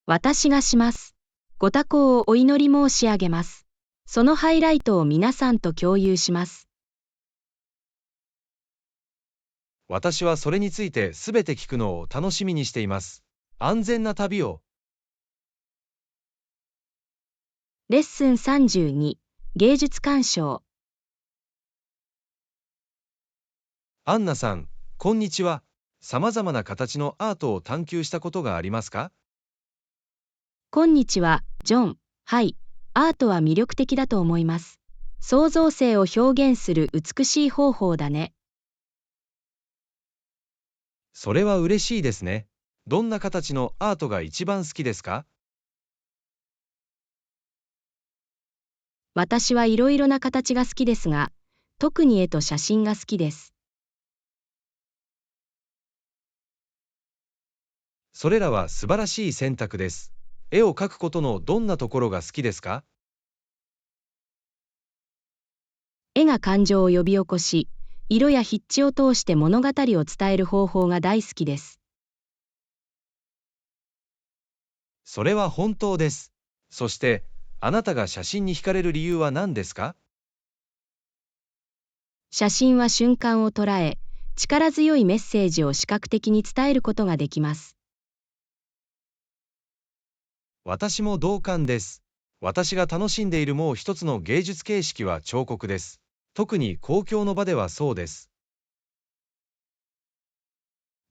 Speaker 1: 私がします。ご多幸をお祈り申し上げます。そのハイライトを皆さんと共有します。
Speaker 2: 私はそれについてすべて聞くのを楽しみにしています。安全な旅を。
Speaker 1: レッスン32、芸術鑑賞。
Speaker 2: アンナさん、こんにちは。さまざまな形のアートを探求したことがありますか？
Speaker 1: こんにちは、ジョン。はい、アートは魅力的だと思います。創造性を表現する美しい方法だね。
Speaker 2: それは嬉しいですね。どんな形のアートが一番好きですか？
Speaker 1: 私はいろいろな形が好きですが、特に絵と写真が好きです。
Speaker 2: それらは素晴らしい選択です。絵を描くことのどんなところが好きですか？
Speaker 1: 絵が感情を呼び起こし、色や筆致を通して物語を伝える方法が大好きです。
Speaker 2: それは本当です。そして、あなたが写真に惹かれる理由は何ですか？
Speaker 1: 写真は瞬間を捉え、力強いメッセージを視覚的に伝えることができます。
Speaker 2: 私も同感です。私が楽しんでいるもう一つの芸術形式は彫刻です。特に公共の場ではそうです。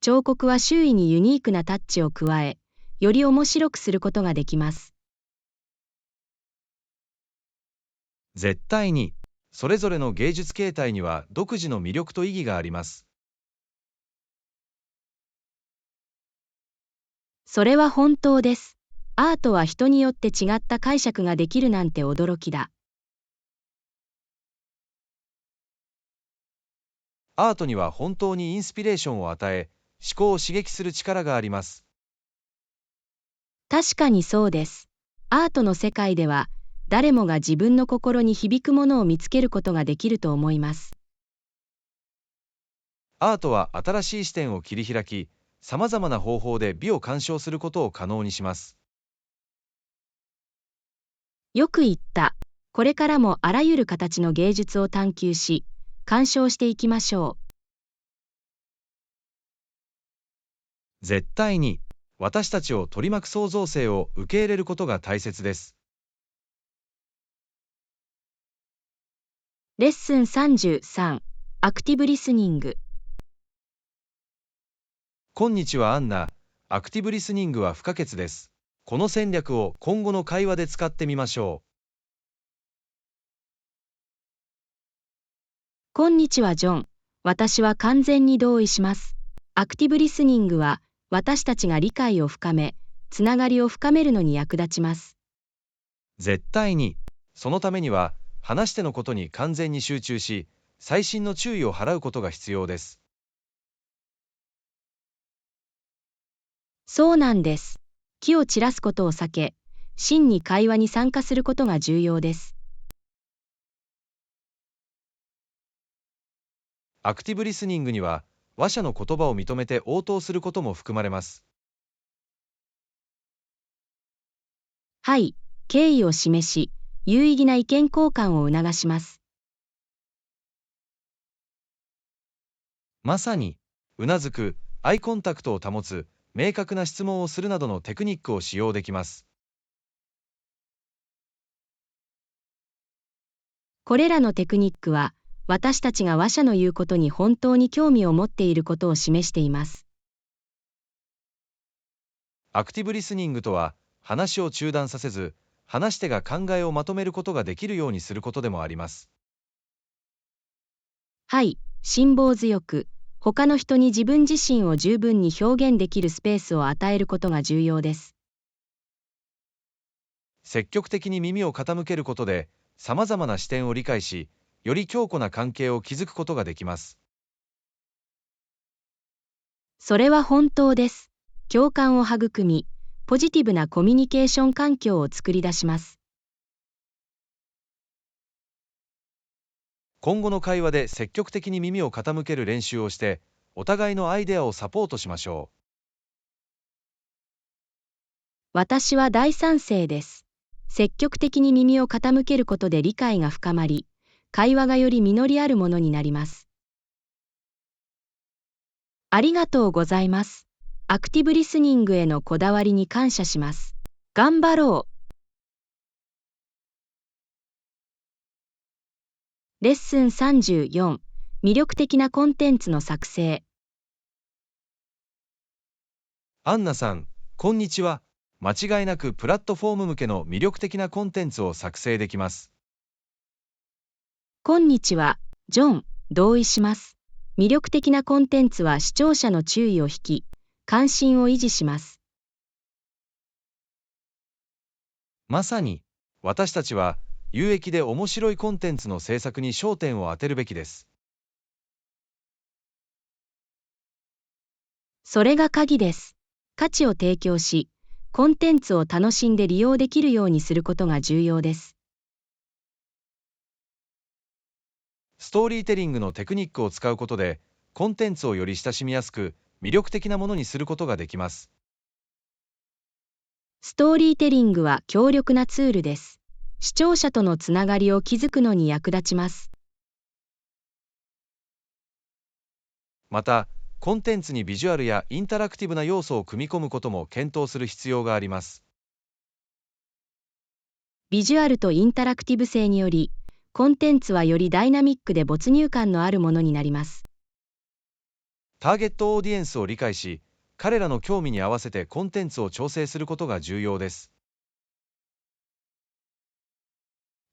Speaker 1: 彫刻は周囲にユニークなタッチを加え、より面白くすることができます。
Speaker 2: 絶対に、それぞれの芸術形態には独自の魅力と意義があります。
Speaker 1: それは本当です。アートは人によって違った解釈ができるなんて驚きだ。
Speaker 2: アートには本当にインスピレーションを与え、思考を刺激する力があります。
Speaker 1: 確かにそうです。アートの世界では、誰もが自分の心に響くものを見つけることができると思います。
Speaker 2: アートは新しい視点を切り開き、さまざまな方法で美を鑑賞することを可能にします。
Speaker 1: よく言った。これからもあらゆる形の芸術を探求し、鑑賞していきましょう。
Speaker 2: 絶対に、私たちを取り巻く創造性を受け入れることが大切です。
Speaker 1: レッスン33、アクティブリスニング。
Speaker 2: こんにちはアンナ。アクティブリスニングは不可欠です。この戦略を今後の会話で使ってみましょ
Speaker 1: こんにちはジョン。私は完全に同意します。アクティブリスニングは、私たちが理解を深め、つながりを深めるのに役立ちます。
Speaker 2: う。絶対に。そのためには、話し手のことに完全に集中し、細心の注意を払うことが必要です。
Speaker 1: そうなんです。気を散らすことを避け、真に会話に参加することが重要です。
Speaker 2: アクティブリスニングには、話者の言葉を認めて応答することも含まれます。
Speaker 1: はい、敬意を示し、有意義な意見交換を促します。
Speaker 2: まさに、うなずく、アイコンタクトを保つ、明確な質問をするなどのテクニックを使用できます。
Speaker 1: これらのテクニックは、私たちが話者の言うことに本当に興味を持っていることを示しています。
Speaker 2: アクティブリスニングとは、話を中断させず、話し手が考えをまとめることができるようにすることでもあります。
Speaker 1: はい、辛抱強く、他の人に自分自身を十分に表現できるスペースを与えることが重要です。
Speaker 2: 積極的に耳を傾けることで、様々な視点を理解し、より強固な関係を築くことができます。
Speaker 1: それは本当です。共感を育み、ポジティブなコミュニケーション環境を作り出します。
Speaker 2: 今後の会話で積極的に耳を傾ける練習をして、お互いのアイデアをサポートしましょう。
Speaker 1: 私は大賛成です。積極的に耳を傾けることで理解が深まり、会話がより実りあるものになります。ありがとうございます。アクティブリスニングへのこだわりに感謝します。頑張ろう。レッスン34、魅力的なコンテンツの作成。
Speaker 2: アンナさん、こんにちは。間違いなくプラットフォーム向けの魅力的なコンテンツを作成できます。
Speaker 1: こんにちは、ジョン、同意します。魅力的なコンテンツは視聴者の注意を引き、関心を維持します。
Speaker 2: まさに、私たちは有益で面白いコンテンツの制作に焦点を当てるべきです。
Speaker 1: それが鍵です。価値を提供し、コンテンツを楽しんで利用できるようにすることが重要です。
Speaker 2: ストーリーテリングのテクニックを使うことで、コンテンツをより親しみやすく、魅力的なものにすることができます。
Speaker 1: ストーリーテリングは強力なツールです。視聴者とのつながりを築くのに役立ちます。
Speaker 2: また、コンテンツにビジュアルやインタラクティブな要素を組み込むことも検討する必要があります。
Speaker 1: ビジュアルとインタラクティブ性により、コンテンツはよりダイナミックで没入感のあるものになります。
Speaker 2: ターゲットオーディエンスを理解し、彼らの興味に合わせてコンテンツを調整することが重要です。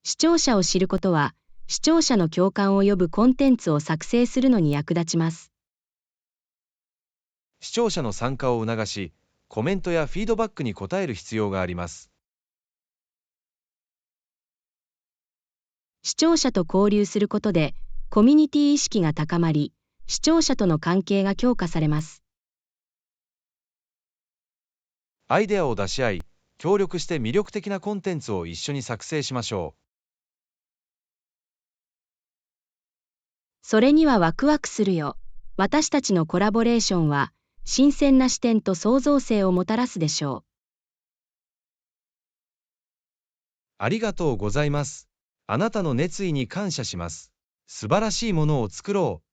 Speaker 1: 視聴者を知ることは、視聴者の共感を呼ぶコンテンツを作成するのに役立ちます。
Speaker 2: 視聴者の参加を促し、コメントやフィードバックに応える必要があります。
Speaker 1: 視聴者と交流することで、コミュニティ意識が高まり、視聴者との関係が強化されます。
Speaker 2: アイデアを出し合い、協力して魅力的なコンテンツを一緒に作成しましょう。
Speaker 1: それにはワクワクするよ。私たちのコラボレーションは、新鮮な視点と創造性をもたらすでしょう。
Speaker 2: ありがとうございます。あなたの熱意に感謝します。素晴らしいものを作ろう。